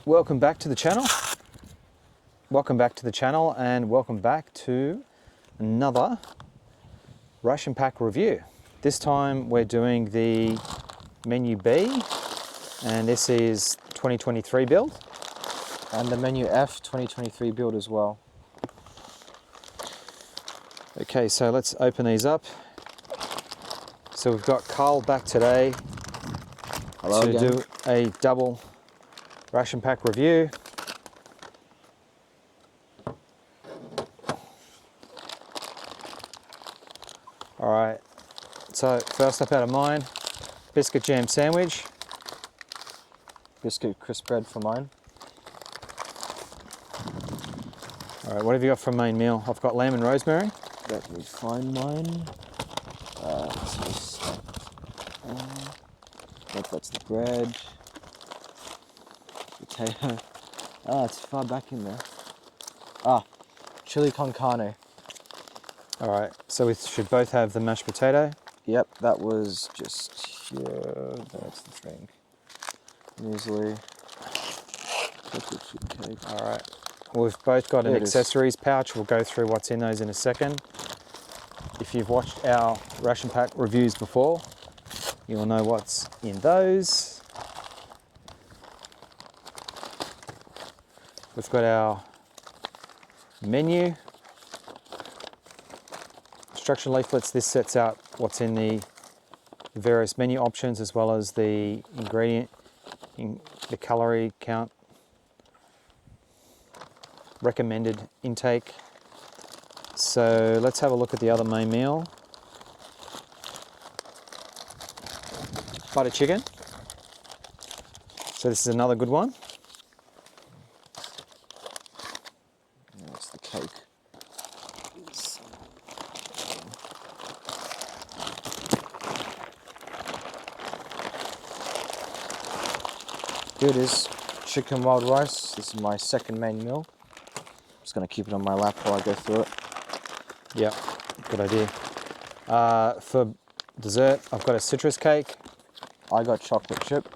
welcome back to the channel. Welcome back to the channel and welcome back to another ration pack review. This time we're doing the menu B, and this is 2023 build. And the menu F 2023 build as well. Okay, so let's open these up. So we've got Karl back today to do a double ration pack review. All right, so first up out of mine, biscuit jam sandwich. Biscuit crisp bread for mine. All right, what have you got for main meal? I've got lamb and rosemary. Let me find mine. That's the bread. Potato. It's far back in there. Chili con carne. All right, so we should both have the mashed potato. Yep, that was just here. That's the thing. Muesli. Chocolate chip cake. All right, we've both got an There it is. accessories pouch. We'll go through what's in those in a second. If you've watched our ration pack reviews before, you'll know what's in those. We've got our menu. Instruction leaflets. This sets out what's in the various menu options as well as the ingredient, the calorie count, recommended intake. So let's have a look at the other main meal. Butter chicken. So this is another good one. That's the cake. Here it is, chicken wild rice. This is my second main meal. I'm just gonna keep it on my lap while I go through it. Yeah, good idea. For dessert, I've got a citrus cake. I got chocolate chip.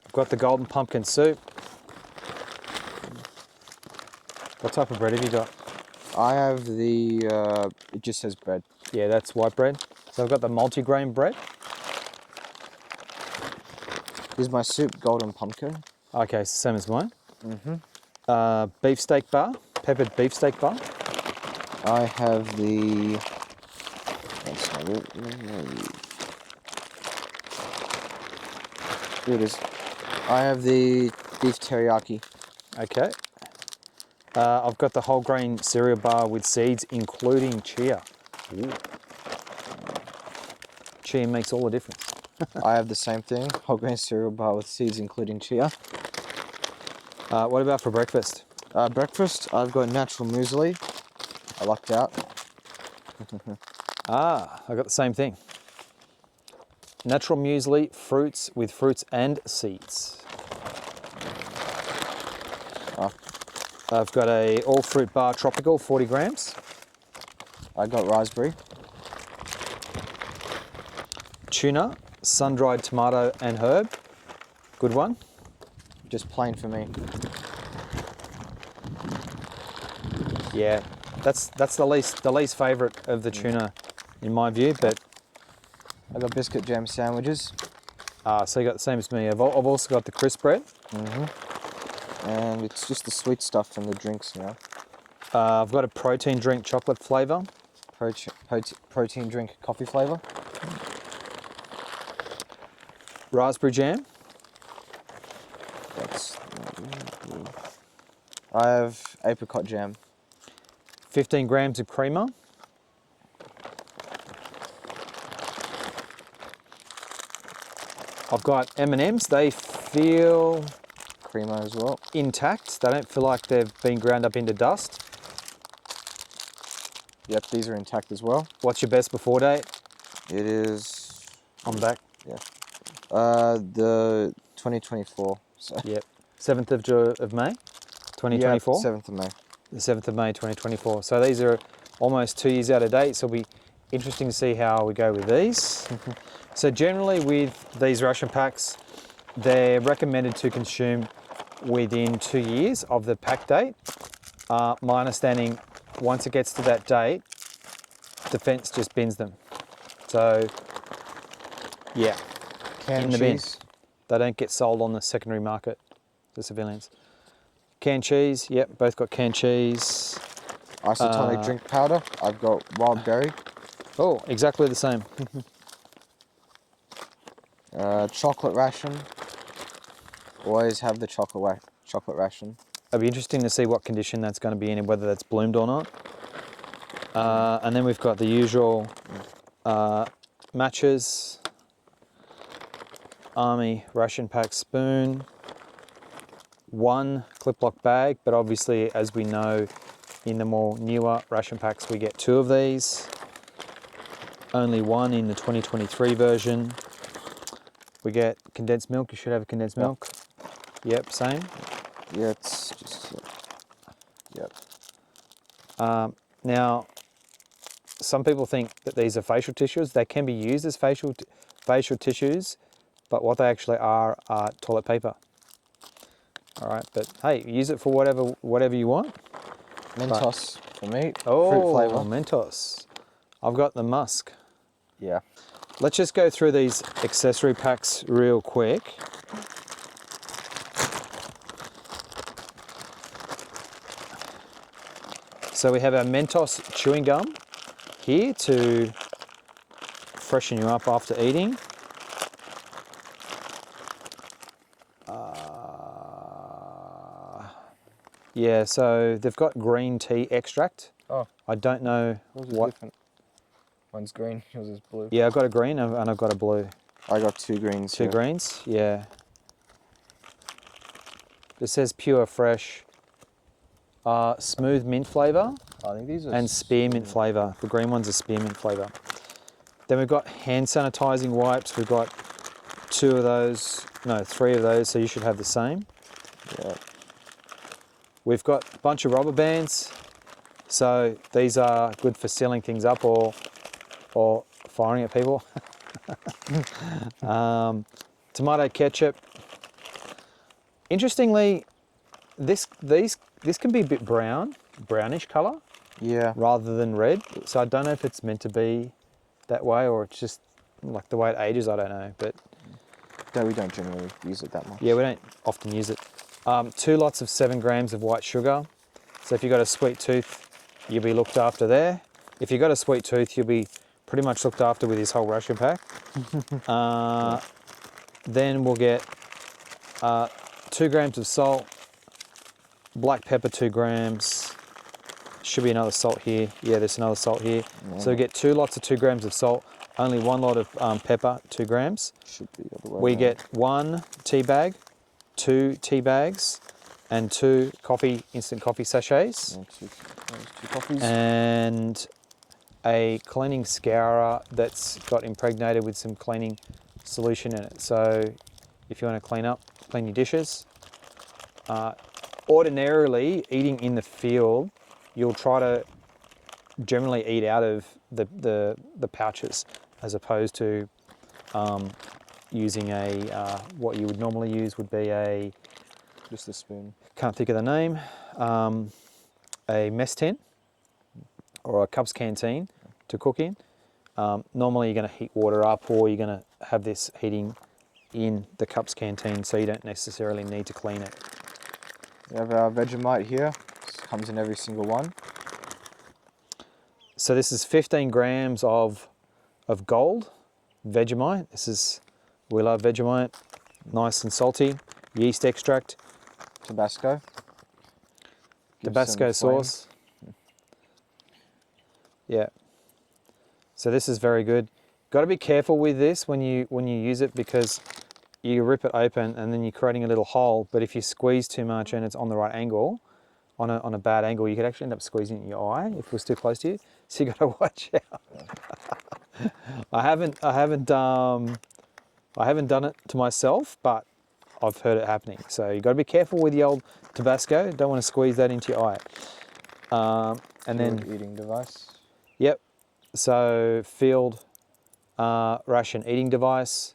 I've got the golden pumpkin soup. What type of bread have you got? I have the, it just says bread. Yeah, that's white bread. So I've got the multigrain bread. Here's my soup, golden pumpkin. Okay, it's the same as mine. Beef steak bar, peppered beef steak bar. I have the, that's not it. Here it is. I have the beef teriyaki. Okay. I've got the whole grain cereal bar with seeds, including chia. Ooh. Chia makes all the difference. I have the same thing, whole grain cereal bar with seeds, including chia. What about for breakfast? Breakfast, I've got natural muesli. I lucked out. I got the same thing. Natural muesli, fruits with fruits and seeds. I've got a all fruit bar tropical, 40 grams. I got raspberry. Tuna, sun-dried tomato and herb. Good one. Just plain for me. Yeah, that's the least favourite of the tuna in my view, but I got biscuit jam sandwiches. so you got the same as me. I've also got the crisp bread. And it's just the sweet stuff from the drinks now. I've got a protein drink chocolate flavour. Protein drink coffee flavor. Raspberry jam. I have apricot jam. 15 grams of creamer. I've got M&Ms. They feel Creamer as well. intact. They don't feel like they've been ground up into dust. Yep, these are intact as well. What's your best before date? It is, On the back. yeah, the 2024. So. Yep. 7th of May, 2024. Yep, 7th of May. The 7th of May, 2024. So these are almost 2 years out of date. So it'll be interesting to see how we go with these. So generally with these ration packs, they're recommended to consume within 2 years of the pack date. My understanding, once it gets to that date, Defence just bins them. So, yeah, Canned in the bin. cheese. They don't get sold on the secondary market to civilians. Canned cheese, yep, both got canned cheese. Isotonic drink powder. I've got wild berry. Oh, exactly the same. Chocolate ration. Always have the chocolate ration. It'll be interesting to see what condition that's going to be in and whether that's bloomed or not. And then we've got the usual matches, Army ration pack spoon, one clip lock bag, but obviously, as we know, in the more newer ration packs, we get 2 of these. Only one in the 2023 version. We get condensed milk. You should have a condensed milk. Yep, same. Yeah, it's just. Yep. Now, some people think that these are facial tissues. They can be used as facial tissues, but what they actually are toilet paper. All right, but hey, use it for whatever you want. Mentos for me. Oh, Fruit flavor. Mentos. I've got the musk. Yeah. Let's just go through these accessory packs real quick. So we have our Mentos chewing gum here to freshen you up after eating. Yeah, so they've got green tea extract. Oh. I don't know Yours is what. different. One's green, yours is blue. Yeah, I've got a green and I've got a blue. I got 2 greens. Two here. greens, yeah. It says pure fresh, smooth mint flavour I think these are. and spearmint flavour. The green one's a spearmint flavour. Then we've got hand sanitizing wipes. We've got 3 of those, so you should have the same. Yeah. We've got a bunch of rubber bands. So these are good for sealing things up or firing at people. Tomato ketchup. Interestingly, this can be a bit brownish colour Yeah. rather than red. So I don't know if it's meant to be that way or it's just like the way it ages. I don't know, but No, we don't generally use it that much. yeah, we don't often use it. 2 lots of 7 grams of white sugar. So if you've got a sweet tooth, you'll be looked after there. If you've got a sweet tooth, you'll be pretty much looked after with this whole ration pack. Then we'll get 2 grams of salt, black pepper 2 grams. Should be another salt here. Yeah, there's another salt here. So we get 2 lots of 2 grams of salt, only 1 lot of pepper, 2 grams. Should be the other way We around. get 1 tea bag, 2 tea bags, and 2 instant coffee sachets. Yeah, two coffees. And a cleaning scourer that's got impregnated with some cleaning solution in it. So if you want to clean your dishes. Ordinarily, eating in the field, you'll try to generally eat out of the pouches as opposed to using what you would normally use would be Just a spoon. can't think of the name, a mess tin or a cup's canteen to cook in. Normally you're going to heat water up or you're going to have this heating in the cup's canteen, so you don't necessarily need to clean it. We have our Vegemite here. This comes in every single one. So this is 15 grams of gold Vegemite. We love Vegemite, nice and salty. Yeast extract, Tabasco. Gives Tabasco some flame. sauce. Yeah. So this is very good. Got to be careful with this when you use it because you rip it open and then you're creating a little hole. But if you squeeze too much and it's on the right angle, on a bad angle, you could actually end up squeezing it in your eye if it was too close to you. So you got to watch out. I haven't done it to myself, but I've heard it happening. So you got to be careful with the old Tabasco. Don't want to squeeze that into your eye. And then eating device. Yep. So field ration eating device.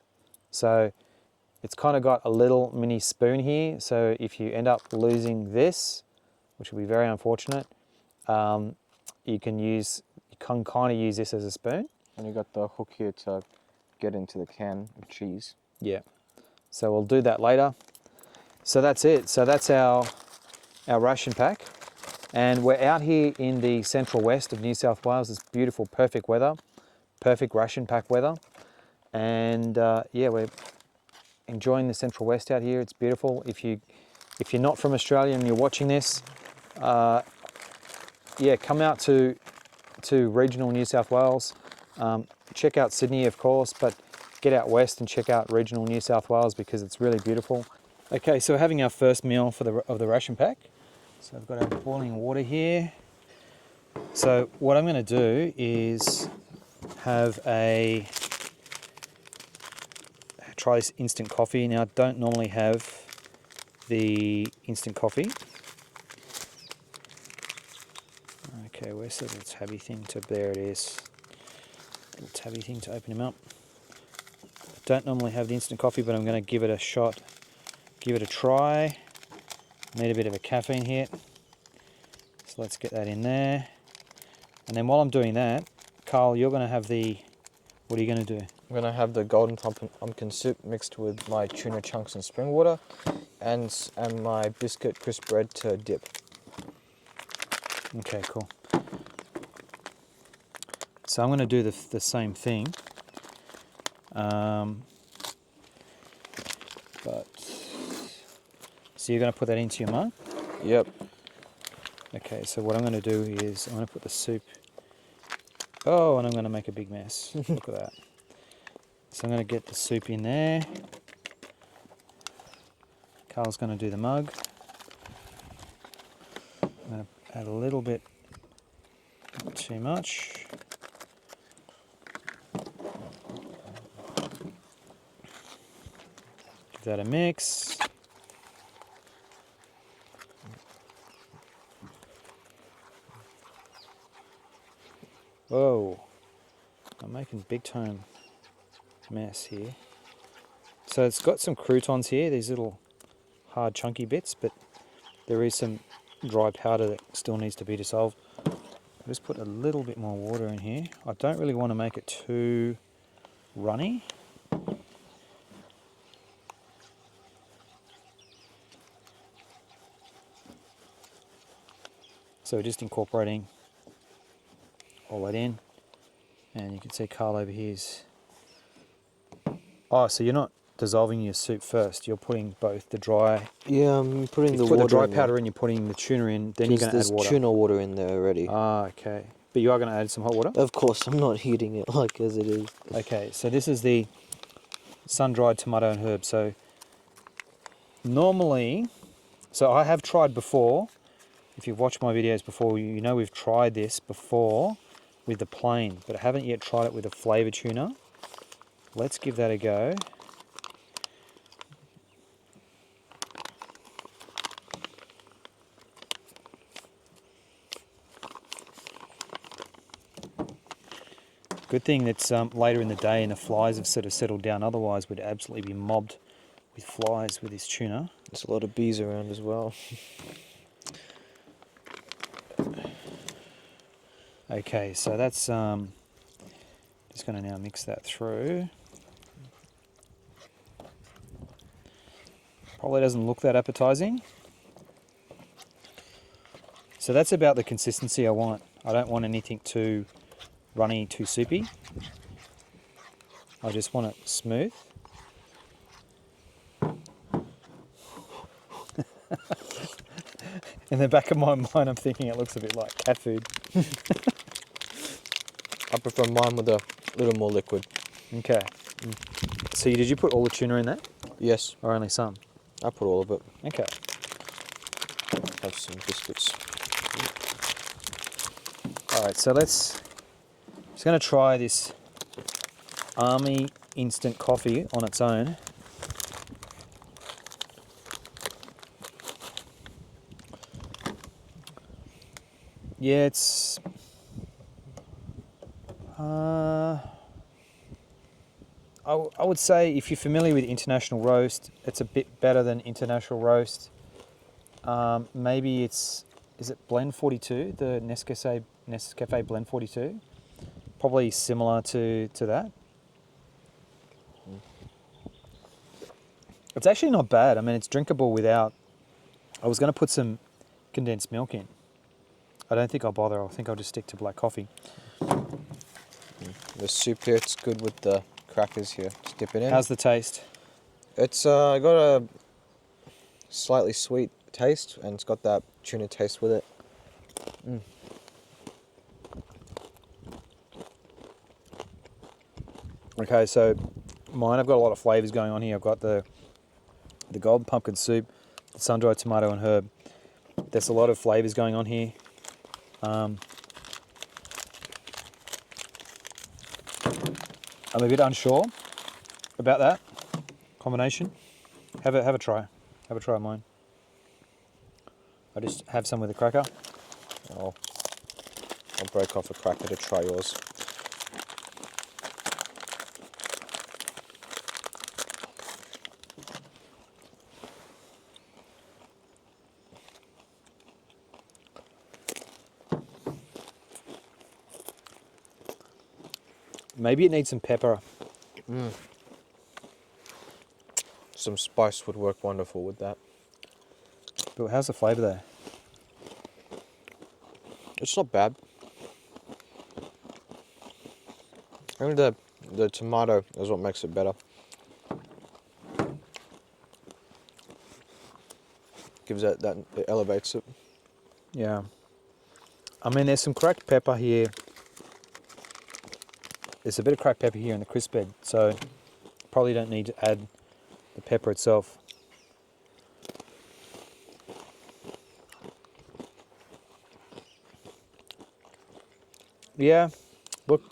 So It's kind of got a little mini spoon here, so if you end up losing this, which will be very unfortunate, you can kind of use this as a spoon. And you got the hook here to get into the can of cheese. Yeah. So we'll do that later. So that's it. So that's our ration pack. And we're out here in the central west of New South Wales. It's beautiful, perfect weather, perfect ration pack weather. And yeah, we're enjoying the central west out here. It's beautiful. If you're not from Australia and you're watching this, yeah, come out to regional New South Wales. Check out Sydney, of course, but get out west and check out regional New South Wales because it's really beautiful. Okay, so we're having our first meal of the ration pack. So I've got our boiling water here. So what I'm going to do is try this instant coffee. Now I don't normally have the instant coffee. Okay, where's the little tabby thing there it is. Little tabby thing to open him up. I don't normally have the instant coffee, but I'm going to give it a shot, give it a try. Need a bit of a caffeine hit. So let's get that in there. And then while I'm doing that, Karl, you're going to have what are you going to do? I'm going to have the golden pumpkin soup mixed with my tuna chunks and spring water and my biscuit crisp bread to dip. Okay, cool. So I'm going to do the same thing. So you're going to put that into your mug? Yep. Okay, so what I'm going to do is I'm going to put the soup. Oh, and I'm going to make a big mess. Look at that. So I'm going to get the soup in there. Karl's going to do the mug. I'm going to add a little bit, not too much. Give that a mix. Whoa, I'm making big time mess here. So it's got some croutons here, these little hard chunky bits, but there is some dry powder that still needs to be dissolved. I'll just put a little bit more water in here. I don't really want to make it too runny. So we're just incorporating all that in, and you can see Karl over here's. Oh, so you're not dissolving your soup first. You're putting both the dry. Yeah, I'm putting the put water. The dry in powder there. in. You're putting the tuna in. Then you're going to add water. There's tuna water in there already. Ah, okay. But you are going to add some hot water. Of course, I'm not heating it like as it is. Okay, so this is the sun-dried tomato and herb. So normally, I have tried before. If you've watched my videos before, you know we've tried this before with the plain, but I haven't yet tried it with a flavoured tuna. Let's give that a go. Good thing that's later in the day and the flies have sort of settled down. Otherwise, we'd absolutely be mobbed with flies with this tuna. There's a lot of bees around as well. Okay, so that's just going to now mix that through. Probably doesn't look that appetizing. So that's about the consistency I want. I don't want anything too runny, too soupy. I just want it smooth. In the back of my mind, I'm thinking it looks a bit like cat food. I prefer mine with a little more liquid. Okay. So did you put all the tuna in that? Yes. Or only some? I put all of it. Okay. Have some biscuits. All right, so just going to try this Army instant coffee on its own. Yeah, it's I would say if you're familiar with International Roast, it's a bit better than International Roast. Maybe is it Blend 42, the Nescafe Blend 42? Probably similar to that. It's actually not bad. I mean, it's drinkable without... I was going to put some condensed milk in. I don't think I'll bother. I think I'll just stick to black coffee. The soup here, it's good with the crackers here. Just dip it in. How's the taste? It's got a slightly sweet taste, and it's got that tuna taste with it. Okay, so mine, I've got a lot of flavours going on here. I've got the golden pumpkin soup, the sun-dried tomato and herb. There's a lot of flavours going on here. I'm a bit unsure about that combination. Have a try. Have a try of mine. I just have some with a cracker. I'll break off a cracker to try yours. Maybe it needs some pepper. Some spice would work wonderful with that. But how's the flavour there? It's not bad. I think the tomato is what makes it better. Gives it it elevates it. Yeah. I mean, there's some cracked pepper here. There's a bit of cracked pepper here in the crisp bed, so probably don't need to add the pepper itself. Yeah, look,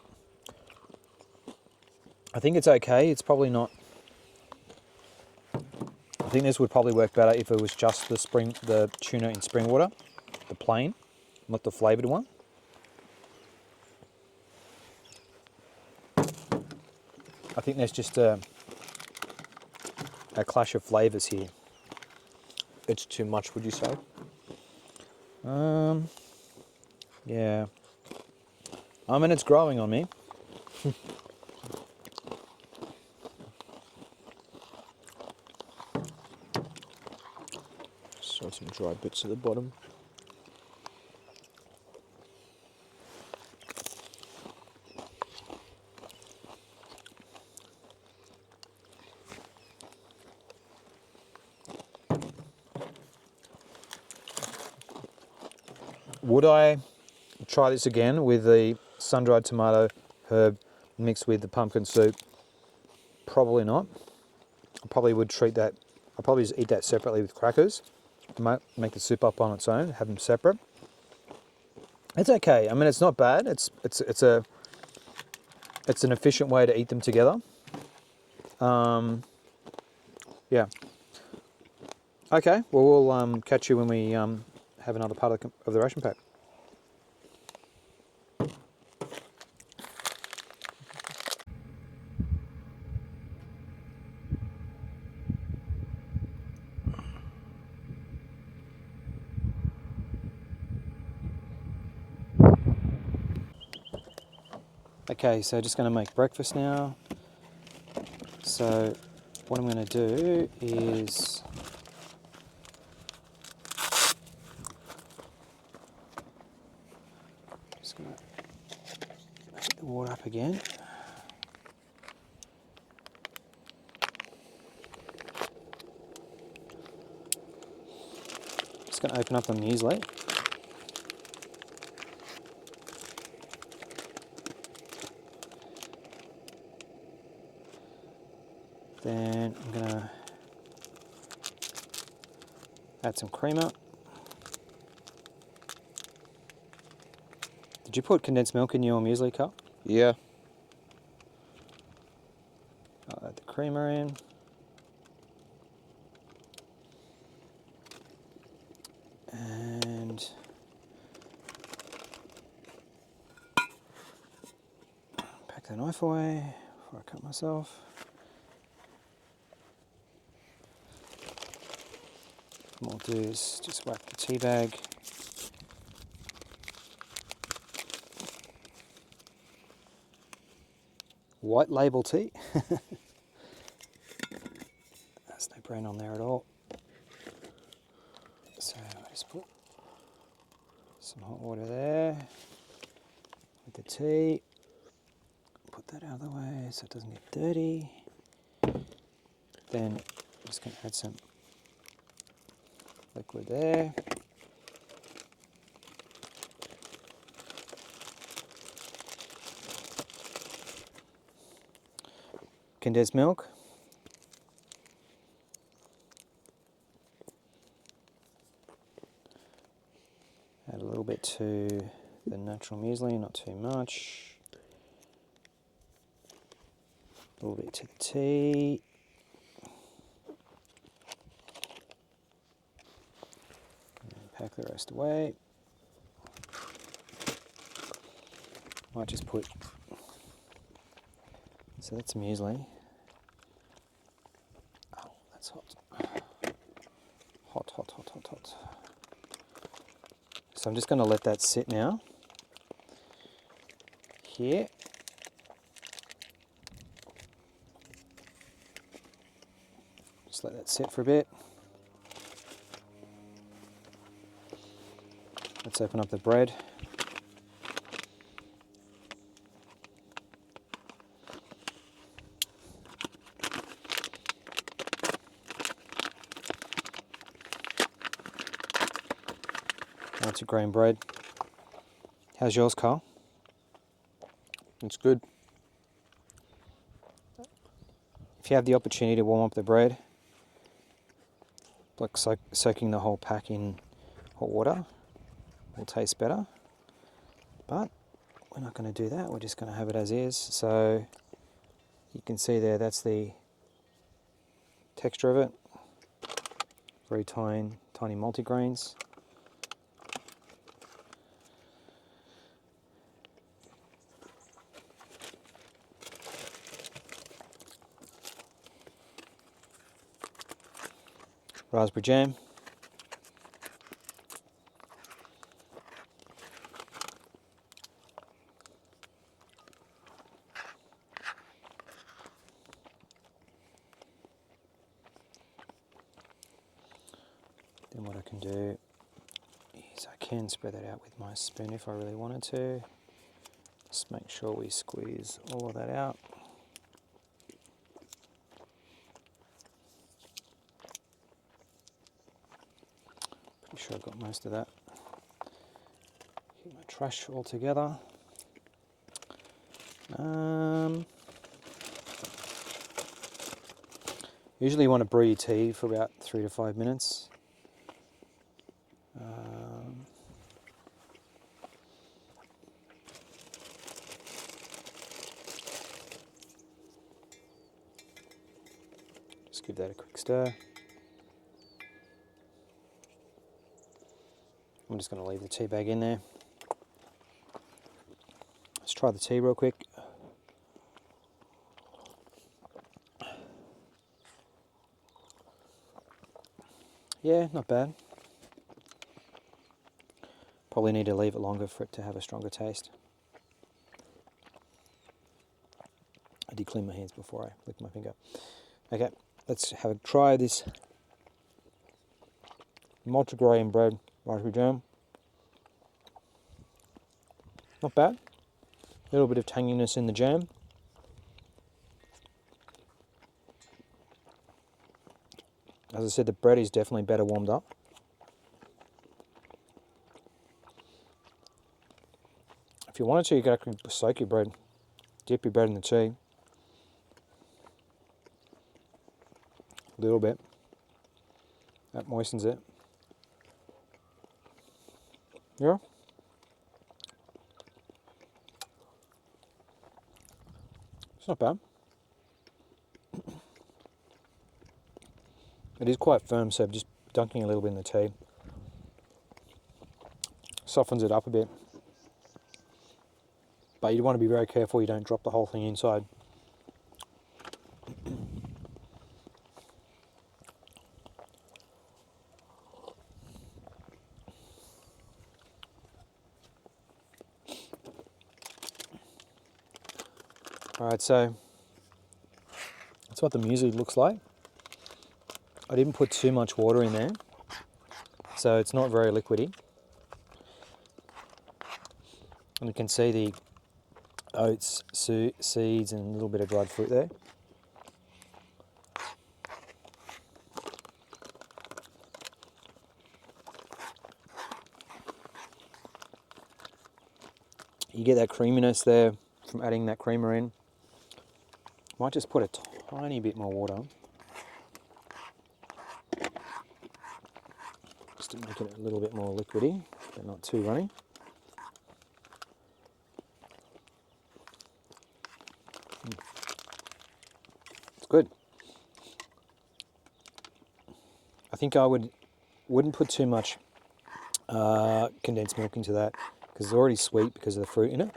I think it's okay. It's probably not... I think this would probably work better if it was just the tuna in spring water, the plain, not the flavoured one. I think there's just a clash of flavours here. It's too much, would you say? Yeah. I mean, it's growing on me. So some dry bits at the bottom. Would I try this again with the sun-dried tomato herb mixed with the pumpkin soup? Probably not. I probably would treat that. I'll probably just eat that separately with crackers. Make the soup up on its own. Have them separate. It's okay. I mean, it's not bad. It's an efficient way to eat them together. Yeah. Okay. Well, we'll catch you when we have another part of the ration pack. Okay, so just going to make breakfast now. So what I'm going to do is just going to heat the water up again. Just going to open up the muesli. Then I'm going to add some creamer. Did you put condensed milk in your muesli cup? Yeah. I'll add the creamer in. And pack the knife away before I cut myself. do is just whack the tea bag. White label tea. There's no brand on there at all. So I just put some hot water there with the tea. Put that out of the way so it doesn't get dirty. Then I'm just going to add some liquid there. Condensed milk. Add a little bit to the natural muesli, not too much. A little bit to the tea. And then pack the rest away. Might just put, so that's muesli. Oh, that's hot. Hot, hot, hot, hot, hot. So I'm just going to let that sit now. Here. Just let that sit for a bit. Let's open up the bread. That's a grain bread. How's yours, Carl? It's good. If you have the opportunity to warm up the bread, like soaking the whole pack in hot water, will taste better. But we're not going to do that. We're just going to have it as is. So you can see there, that's the texture of it. Very tiny multigrains. Raspberry jam. Then what I can do is I can spread that out with my spoon if I really wanted to. Just make sure we squeeze all of that out. Pretty sure I've got most of that. Keep my trash all together. Usually you want to brew your tea for about 3 to 5 minutes. Just give that a quick stir. I'm just going to leave the tea bag in there. Let's try the tea real quick. Yeah, not bad. Probably need to leave it longer for it to have a stronger taste. I did clean my hands before I licked my finger. Okay, let's have a try this multigrain bread raspberry jam. Not bad. A little bit of tanginess in the jam. As I said, the bread is definitely better warmed up. If you wanted to, you could actually soak your bread, dip your bread in the tea. A little bit. That moistens it. Yeah. It's not bad. It is quite firm, so just dunking a little bit in the tea softens it up a bit. But you want to be very careful you don't drop the whole thing inside. Alright, so that's what the muesli looks like. I didn't put too much water in there, so it's not very liquidy. And you can see the oats, seeds, and a little bit of dried fruit there. You get that creaminess there from adding that creamer in. Might just put a tiny bit more water, just to make it a little bit more liquidy, but not too runny. It's good. I think I wouldn't put too much condensed milk into that because it's already sweet because of the fruit in it.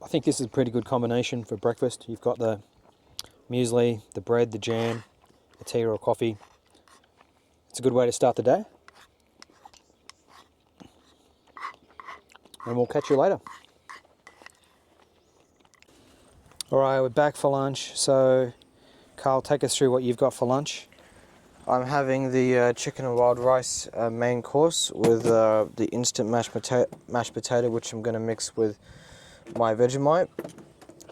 I think this is a pretty good combination for breakfast. You've got the muesli, the bread, the jam, a tea or a coffee. It's a good way to start the day. And we'll catch you later. All right, we're back for lunch. So, Karl, take us through what you've got for lunch. I'm having the chicken and wild rice main course with the instant mashed potato, which I'm going to mix with my Vegemite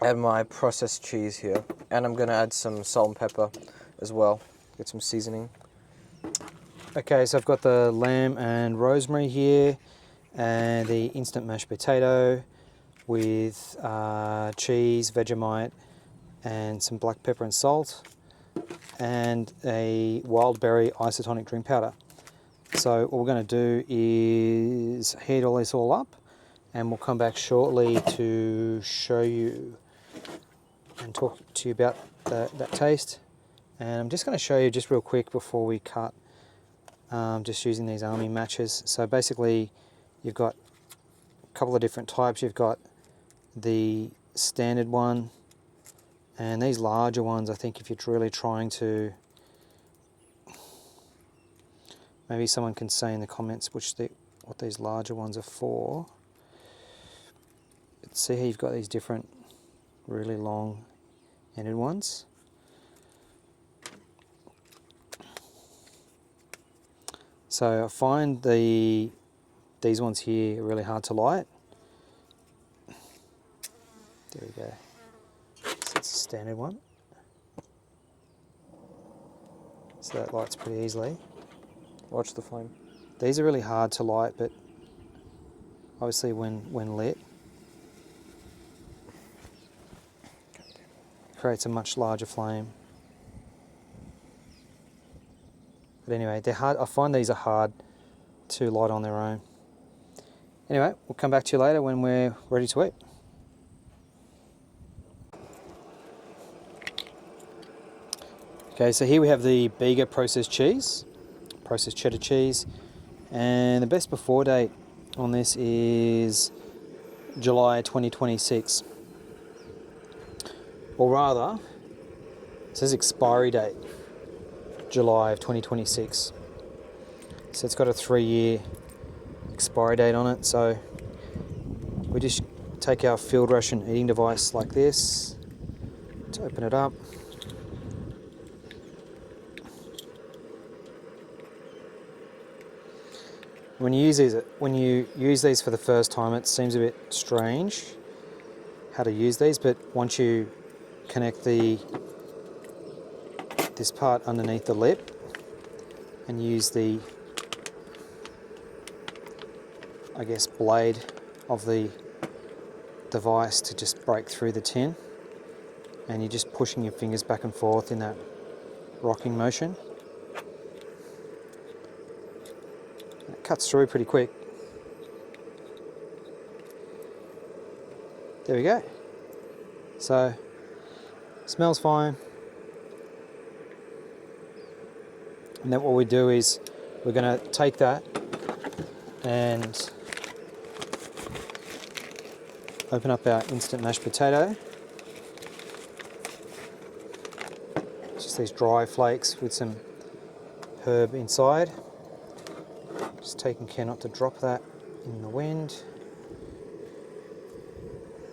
and my processed cheese here. And I'm going to add some salt and pepper as well, get some seasoning. Okay, so I've got the lamb and rosemary here and the instant mashed potato with cheese, Vegemite, and some black pepper and salt, and a wild berry isotonic drink powder. So what we're going to do is heat all this all up, and we'll come back shortly to show you and talk to you about that taste. And I'm just going to show you just real quick before we cut, just using these army matches. So basically you've got a couple of different types. You've got the standard one, and these larger ones, I think if you're really trying to, maybe someone can say in the comments what these larger ones are for. But see how you've got these different really long ended ones. So I find these ones here are really hard to light. There we go. So it's a standard one. So that lights pretty easily. Watch the flame. These are really hard to light, but obviously when lit, creates a much larger flame. But anyway, they're hard. I find these are hard to light on their own. Anyway, we'll come back to you later when we're ready to eat. Okay, so here we have the Bega processed cheese, processed cheddar cheese, and the best before date on this is July 2026. Or rather, it says expiry date, July of 2026. So it's got a 3-year expiry date on it. So we just take our field ration eating device like this to open it up. When you use these for the first time, it seems a bit strange how to use these, but once you connect this part underneath the lip and use the, I guess, blade of the device to just break through the tin, and you're just pushing your fingers back and forth in that rocking motion. It cuts through pretty quick. There we go. So, smells fine. And then what we do is we're going to take that and open up our instant mashed potato. Just these dry flakes with some herb inside. Just taking care not to drop that in the wind.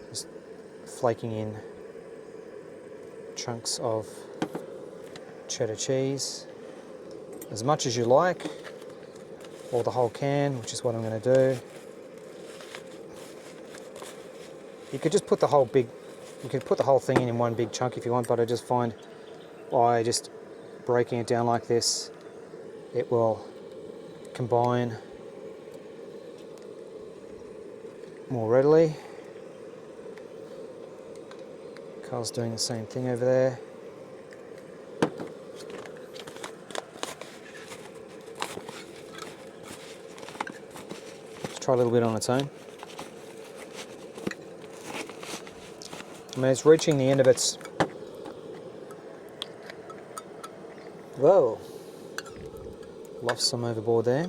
Just flaking in chunks of cheddar cheese, as much as you like, or the whole can, which is what I'm going to do. You could just put the whole thing in one big chunk if you want, but I just find by just breaking it down like this, it will combine more readily. Carl's doing the same thing over there. Let's try a little bit on its own. I mean, it's reaching the end of its... Whoa! Lost some overboard there.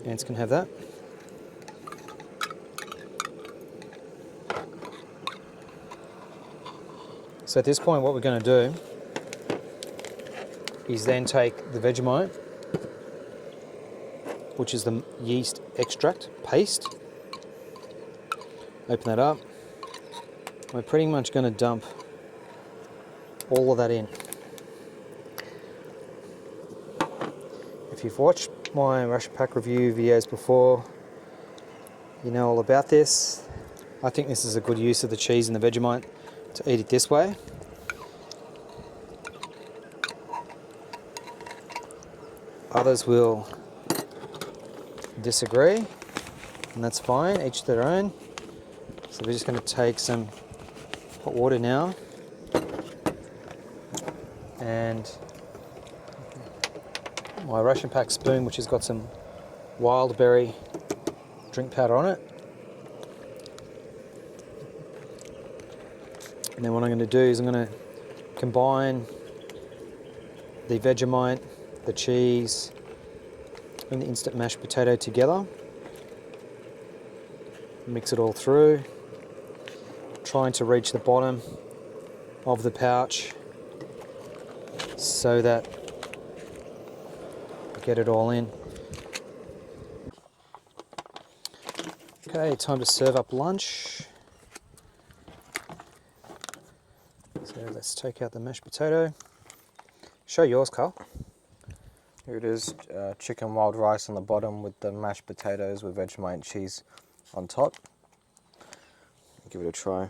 Ants can have that. So at this point what we're going to do is then take the Vegemite, which is the yeast extract paste, open that up. We're pretty much going to dump all of that in. If you've watched my ration pack review videos before, you know all about this. I think this is a good use of the cheese and the Vegemite to eat it this way. Others will disagree, and that's fine, each their own. So we're just going to take some hot water now and my ration pack spoon, which has got some wild berry drink powder on it. And then what I'm going to do is I'm going to combine the Vegemite, the cheese and the instant mashed potato together. Mix it all through, trying to reach the bottom of the pouch so that I get it all in. Okay, time to serve up lunch. So let's take out the mashed potato. Show yours, Carl. Here it is, chicken wild rice on the bottom with the mashed potatoes with Vegemite and cheese on top. Give it a try.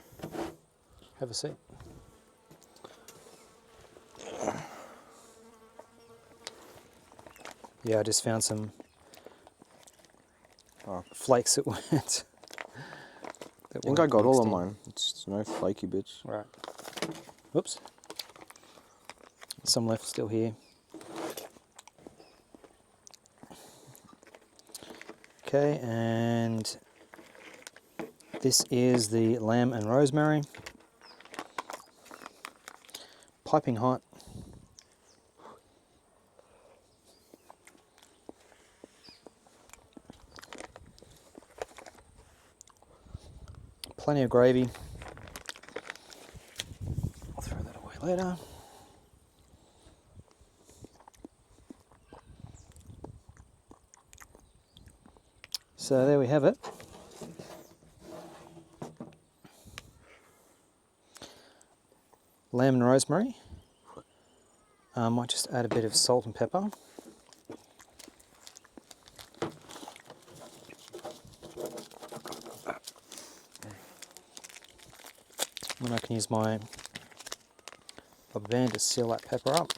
Have a seat. Yeah, I just found some flakes that weren't. I think I got all of mine. It's no flaky bits. Right. Whoops. Some left still here. Okay, and this is the lamb and rosemary. Piping hot. Plenty of gravy. I'll throw that away later. So there we have it. Lamb and rosemary. Might just add a bit of salt and pepper. And I can use my rubber band to seal that pepper up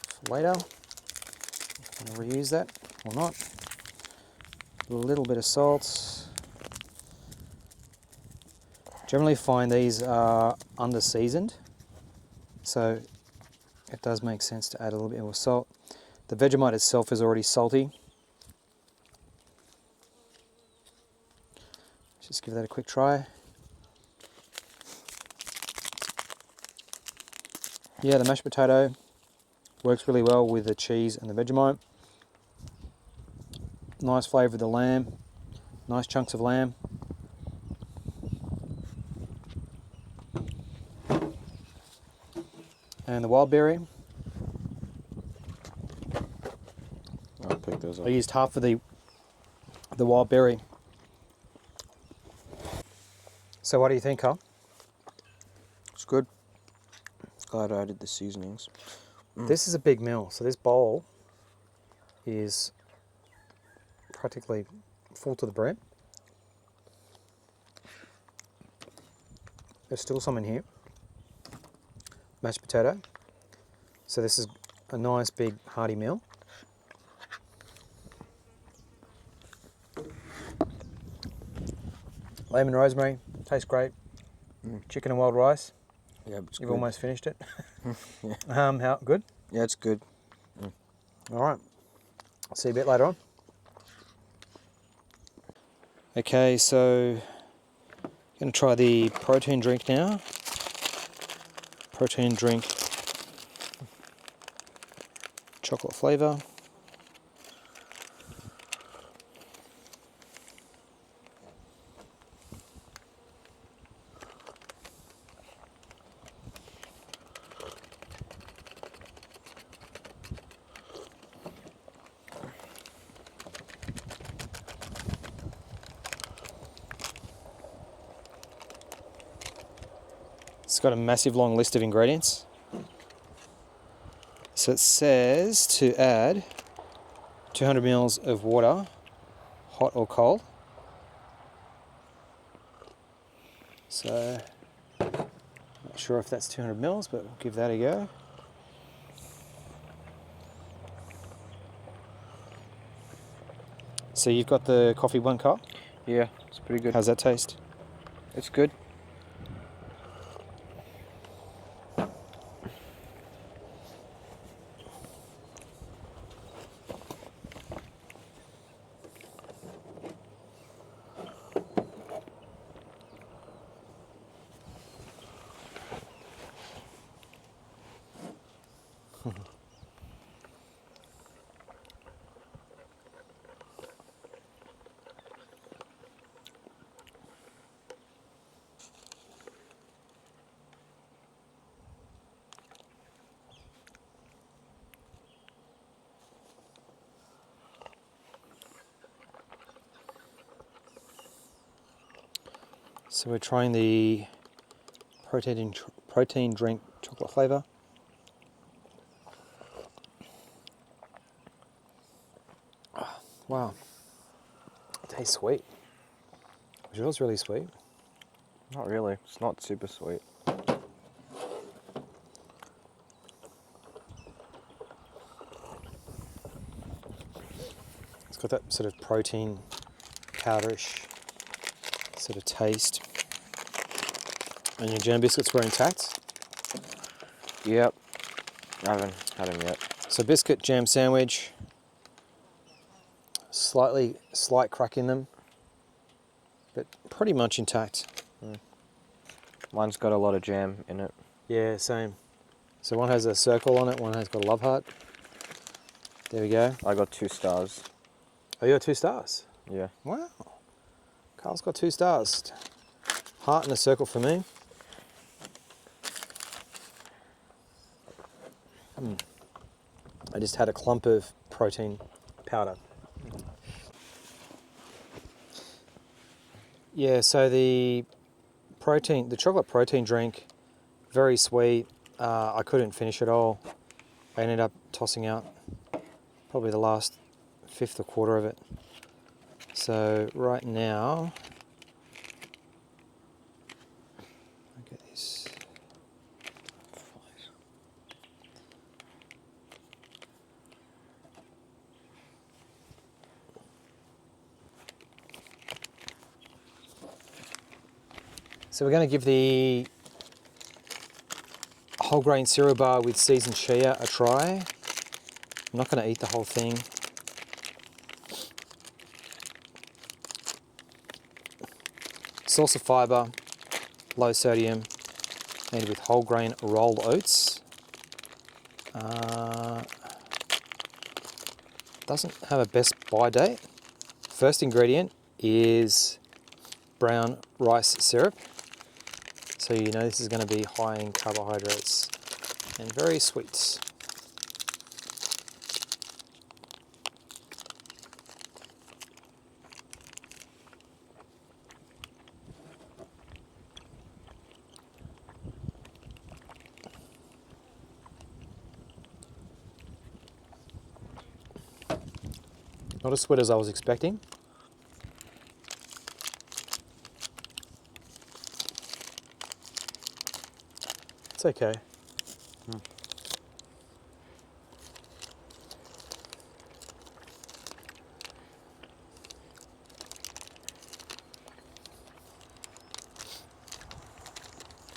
for later. I'm going to reuse that or not. A little bit of salt. Generally find these are under seasoned, so it does make sense to add a little bit more salt. The Vegemite itself is already salty. Just give that a quick try. Yeah, the mashed potato works really well with the cheese and the Vegemite. Nice flavour of the lamb, nice chunks of lamb. And the wild berry. I'll pick those up. I used half of the wild berry. So what do you think, Carl? It's good. Glad I added the seasonings. This is a big meal, so this bowl is practically full to the brim. There's still some in here. Mashed potato. So this is a nice big hearty meal. Lamb and rosemary, tastes great. Chicken and wild rice. Yeah, it's You've good. almost finished it. Yeah. How good? Yeah, it's good. All right. See you a bit later on. Okay, so I'm going to try the protein drink now. Protein drink, chocolate flavour. It's got a massive long list of ingredients. So it says to add 200 mils of water, hot or cold. So, not sure if that's 200 mils, but we'll give that a go. So you've got the coffee one cup. Yeah, it's pretty good. How's that taste? It's good. So we're trying the protein drink chocolate flavour. Wow, it tastes sweet. Is yours really sweet? Not really. It's not super sweet. It's got that sort of protein powderish sort of taste. And your jam biscuits were intact. Yep. I haven't had them yet. So biscuit jam sandwich, slight crack in them, but pretty much intact. Mine's got a lot of jam in it. Yeah, same. So one has a circle on it, one has got a love heart. There we go. I got 2 stars. Oh, you got 2 stars? Yeah. Wow. Carl's got 2 stars. Heart and a circle for me. I just had a clump of protein powder. Yeah, so the chocolate protein drink, very sweet. I couldn't finish it all. I ended up tossing out probably the last fifth or quarter of it. So right now, look at this. So we're going to give the whole grain cereal bar with seasoned chia a try. I'm not going to eat the whole thing. Source of fibre, low sodium, made with whole grain rolled oats. Doesn't have a best by date. First ingredient is brown rice syrup. So you know this is going to be high in carbohydrates and very sweet. Not as sweet as I was expecting. It's okay.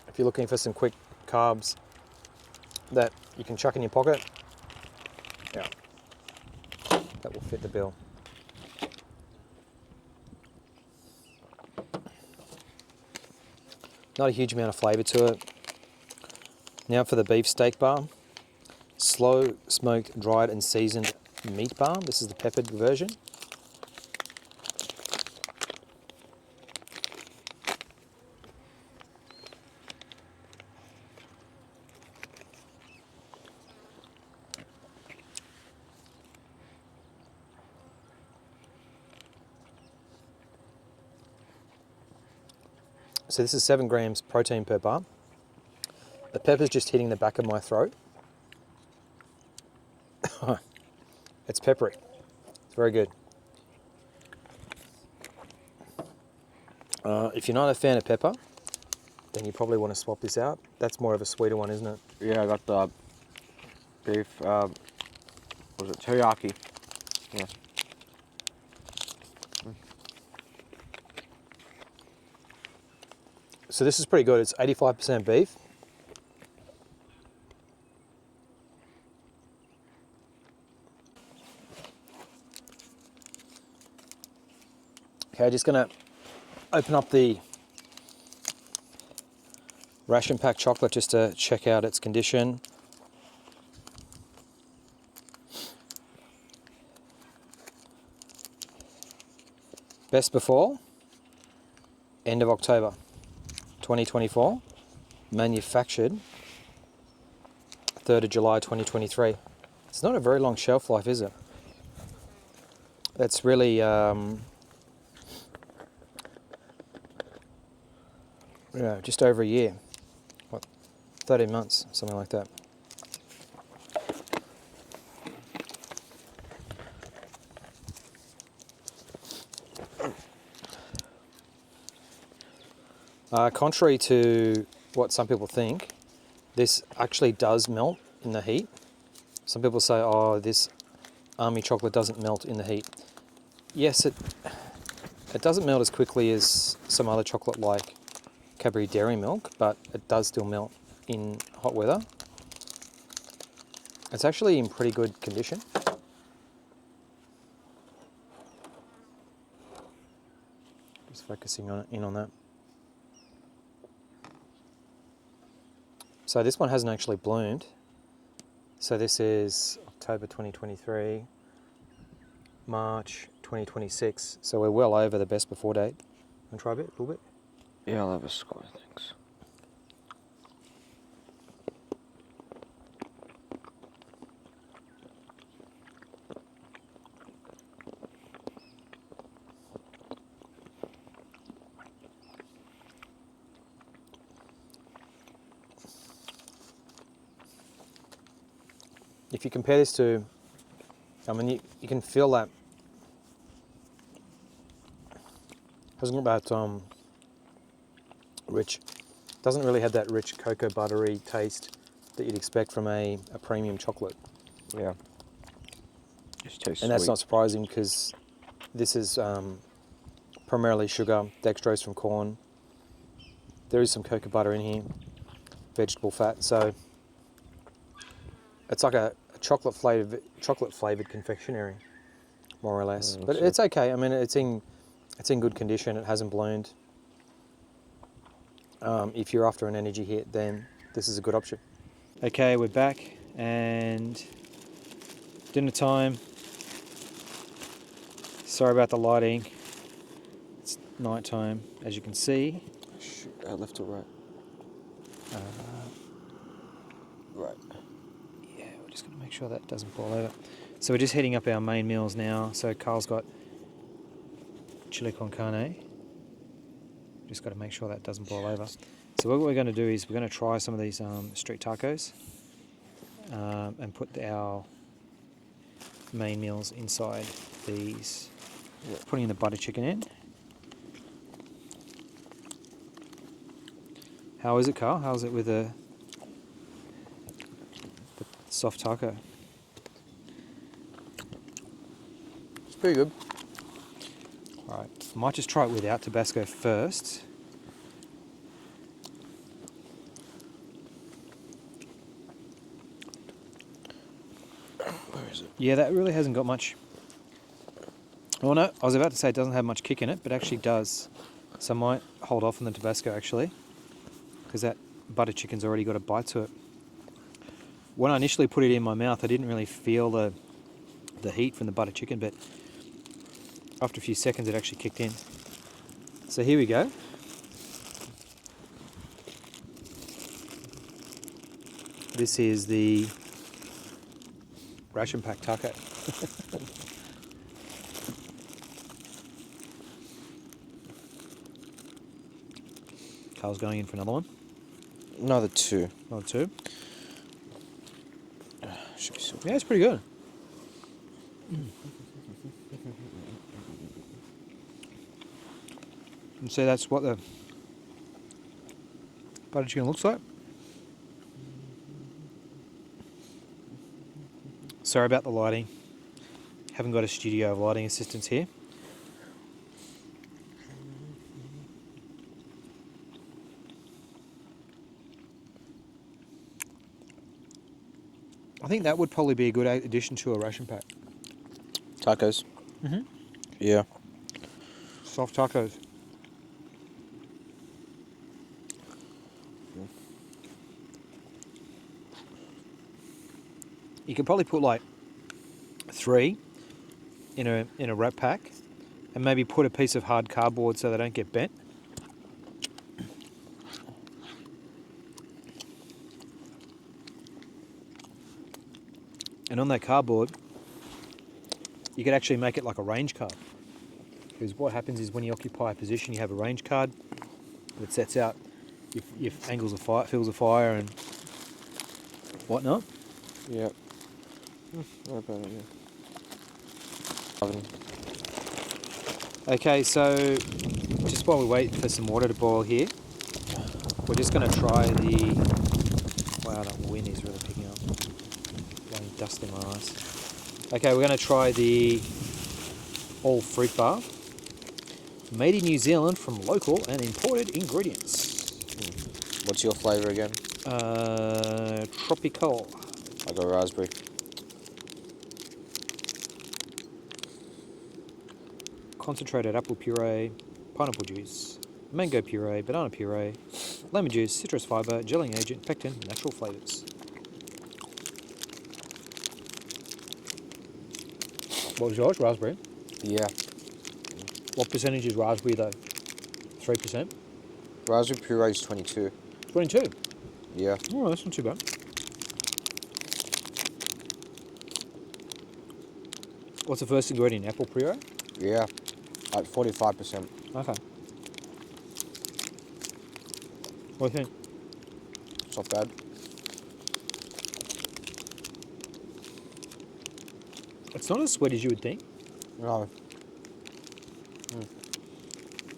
If you're looking for some quick carbs that you can chuck in your pocket, yeah, that will fit the bill. Not a huge amount of flavour to it. Now for the beef steak bar. Slow smoked, dried and seasoned meat bar. This is the peppered version. So this is 7 grams protein per bar. The pepper's just hitting the back of my throat. It's peppery. It's very good. If you're not a fan of pepper, then you probably want to swap this out. That's more of a sweeter one, isn't it? Yeah, I got the beef, was it teriyaki? Yeah. So this is pretty good. It's 85% beef. Okay, just gonna open up the Ration pack chocolate just to check out its condition. Best before, end of October 2024, manufactured 3rd of July 2023. It's not a very long shelf life, is it? That's really yeah, just over a year. What, 13 months, something like that. Contrary to what some people think, this actually does melt in the heat. Some people say, oh, this army chocolate doesn't melt in the heat. Yes, it doesn't melt as quickly as some other chocolate like Cadbury Dairy Milk, but it does still melt in hot weather. It's actually in pretty good condition. Just focusing in on that. So this one hasn't actually bloomed. So this is October 2023, March 2026. So we're well over the best before date. Want to try a little bit? Yeah, I'll have a score, thanks. If you compare this to, I mean, you can feel that. Hasn't got that rich, doesn't really have that rich cocoa buttery taste that you'd expect from a premium chocolate. Yeah. Just tastes And that's sweet. not surprising because this is primarily sugar, dextrose from corn. There is some cocoa butter in here, vegetable fat. So it's like a chocolate flavored confectionery, more or less. But it's okay. I mean, it's in good condition. It hasn't bloomed. If you're after an energy hit, then this is a good option. Okay, we're back and dinner time. Sorry about the lighting. It's night time, as you can see. Shoot, left or right? Right. Yeah, we're just going to make sure that doesn't boil over. So we're just heating up our main meals now. So Carl's got chili con carne. Just got to make sure that doesn't boil over. So what we're going to do is we're going to try some of these street tacos and put our main meals inside these. Yeah. Putting the butter chicken in. How is it, Carl? How's it with the soft taco? It's pretty good. All right, I might just try it without Tabasco first. Where is it? Yeah, that really hasn't got much. Oh no, I was about to say it doesn't have much kick in it, but actually does. So I might hold off on the Tabasco actually, because that butter chicken's already got a bite to it. When I initially put it in my mouth, I didn't really feel the heat from the butter chicken, but after a few seconds it actually kicked in. So here we go. This is the Ration Pack taco. Carl's going in for another one. Another two. Another two. Should be so. Yeah, it's pretty good. And so that's what the butter chicken looks like. Sorry about the lighting. Haven't got a studio of lighting assistants here. I think that would probably be a good addition to a ration pack. Tacos. Mm-hmm. Yeah. Soft tacos. You could probably put like 3 in a wrap pack, and maybe put a piece of hard cardboard so they don't get bent. And on that cardboard, you could actually make it like a range card. Because what happens is when you occupy a position, you have a range card that sets out your angles of fire, fields of fire, and whatnot. Yeah. Not about it, yeah. Oven. Okay, so just while we wait for some water to boil here, we're just going to try the... Wow, that wind is really picking up. Blowing dust in my eyes. Okay, we're going to try the all fruit bar. Made in New Zealand from local and imported ingredients. What's your flavour again? Tropical. I got raspberry. Concentrated apple puree, pineapple juice, mango puree, banana puree, lemon juice, citrus fibre, gelling agent, pectin, natural flavours. What was yours? Raspberry. Yeah. What percentage is raspberry though? 3%? Raspberry puree is 22. 22? Yeah. Oh, that's not too bad. What's the first ingredient? Apple puree? Yeah. Like 45%. Okay. What do you think? It's not bad. It's not as sweet as you would think. No.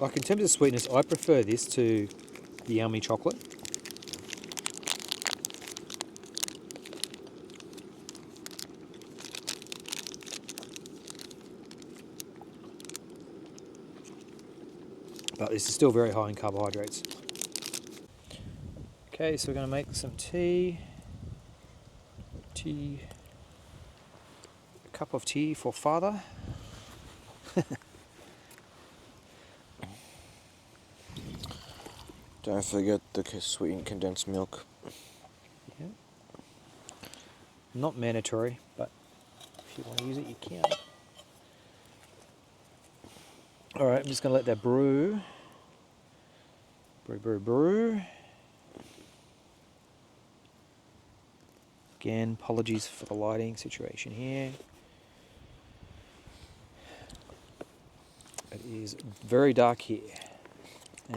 Like in terms of sweetness, I prefer this to the yummy chocolate. But this is still very high in carbohydrates. Okay, so we're going to make some tea. A cup of tea for father. Don't forget the sweetened condensed milk. Yeah. Not mandatory, but if you want to use it, you can. All right, I'm just going to let that brew. Brew. Again, apologies for the lighting situation here. It is very dark here.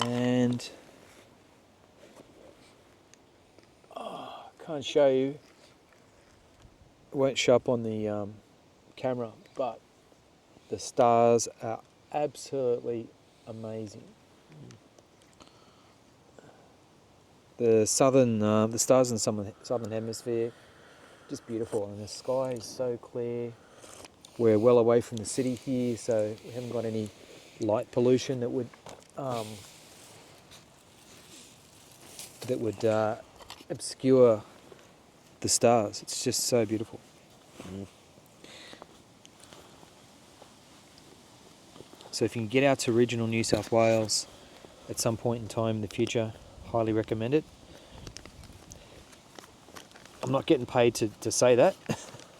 And can't show you. It won't show up on the camera, but the stars are absolutely amazing. The stars in the southern hemisphere, just beautiful, and the sky is so clear. We're well away from the city here, so we haven't got any light pollution that would obscure the stars. It's just so beautiful. So if you can get out to regional New South Wales at some point in time in the future, highly recommend it. I'm not getting paid to say that.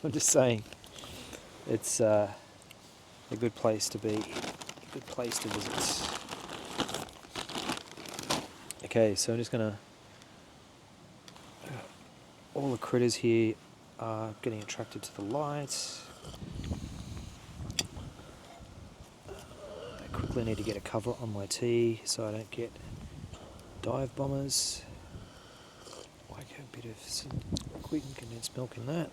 I'm just saying it's a good place to be, a good place to visit. Okay, so I'm just going to... All the critters here are getting attracted to the light. I quickly need to get a cover on my tea so I don't get dive bombers. Like a bit of some quick condensed milk in that.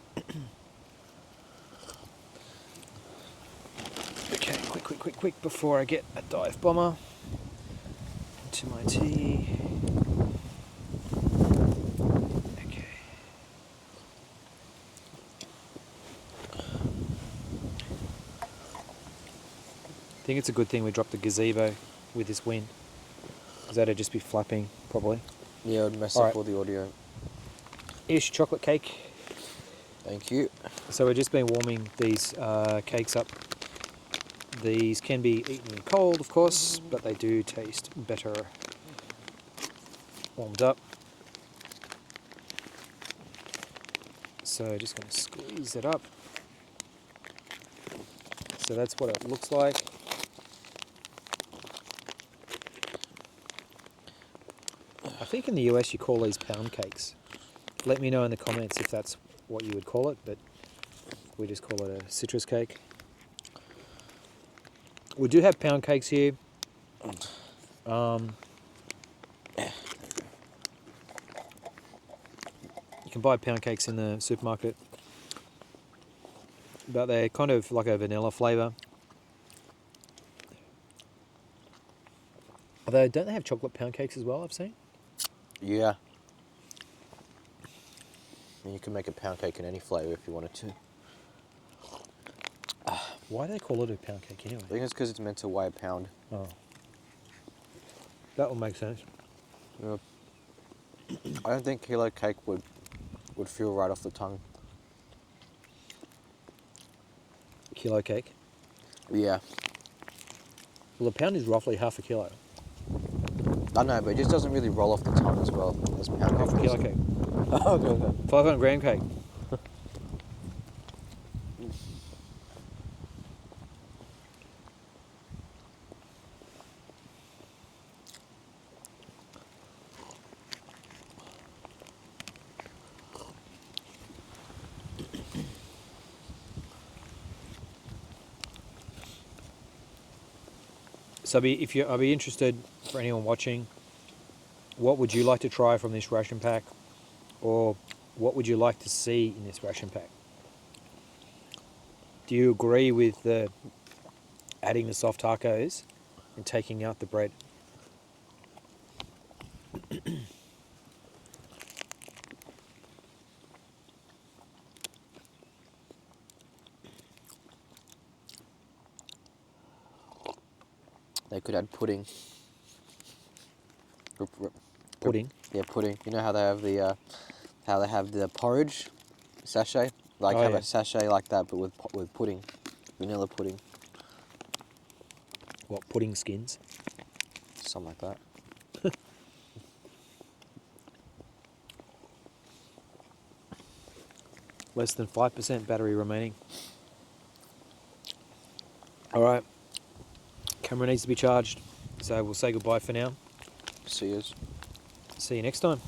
Okay, quick before I get a dive bomber into my tea. Okay. I think it's a good thing we dropped the gazebo with this wind, because that'd just be flapping probably. Yeah, it would mess up all the audio. Here's your chocolate cake. Thank you. So we've just been warming these cakes up. These can be eaten cold, of course, but they do taste better warmed up. So just going to squeeze it up. So that's what it looks like. I think in the US you call these pound cakes. Let me know in the comments if that's what you would call it, but we just call it a citrus cake. We do have pound cakes here. You can buy pound cakes in the supermarket, but they're kind of like a vanilla flavour. Although, don't they have chocolate pound cakes as well, I've seen? Yeah. I mean, you can make a pound cake in any flavour if you wanted to. Why do they call it a pound cake anyway? I think it's because it's meant to weigh a pound. Oh. That will make sense. Yeah. I don't think kilo cake would feel right off the tongue. Kilo cake? Yeah. Well, a pound is roughly half a kilo. I know, but it just doesn't really roll off the tongue as well as pound cake. Half a kilo does. cake. Oh, okay. 500 gram cake. So I'll be interested, for anyone watching, what would you like to try from this ration pack, or what would you like to see in this ration pack? Do you agree with adding the soft tacos and taking out the bread? They could add pudding. Pudding? Yeah, pudding. You know how they have the porridge sachet? Like have yeah. a sachet like that, but with pudding, vanilla pudding, What, pudding skins? something like that. Less than 5% battery remaining. All right, camera needs to be charged, so we'll say goodbye for now. See you. See you next time.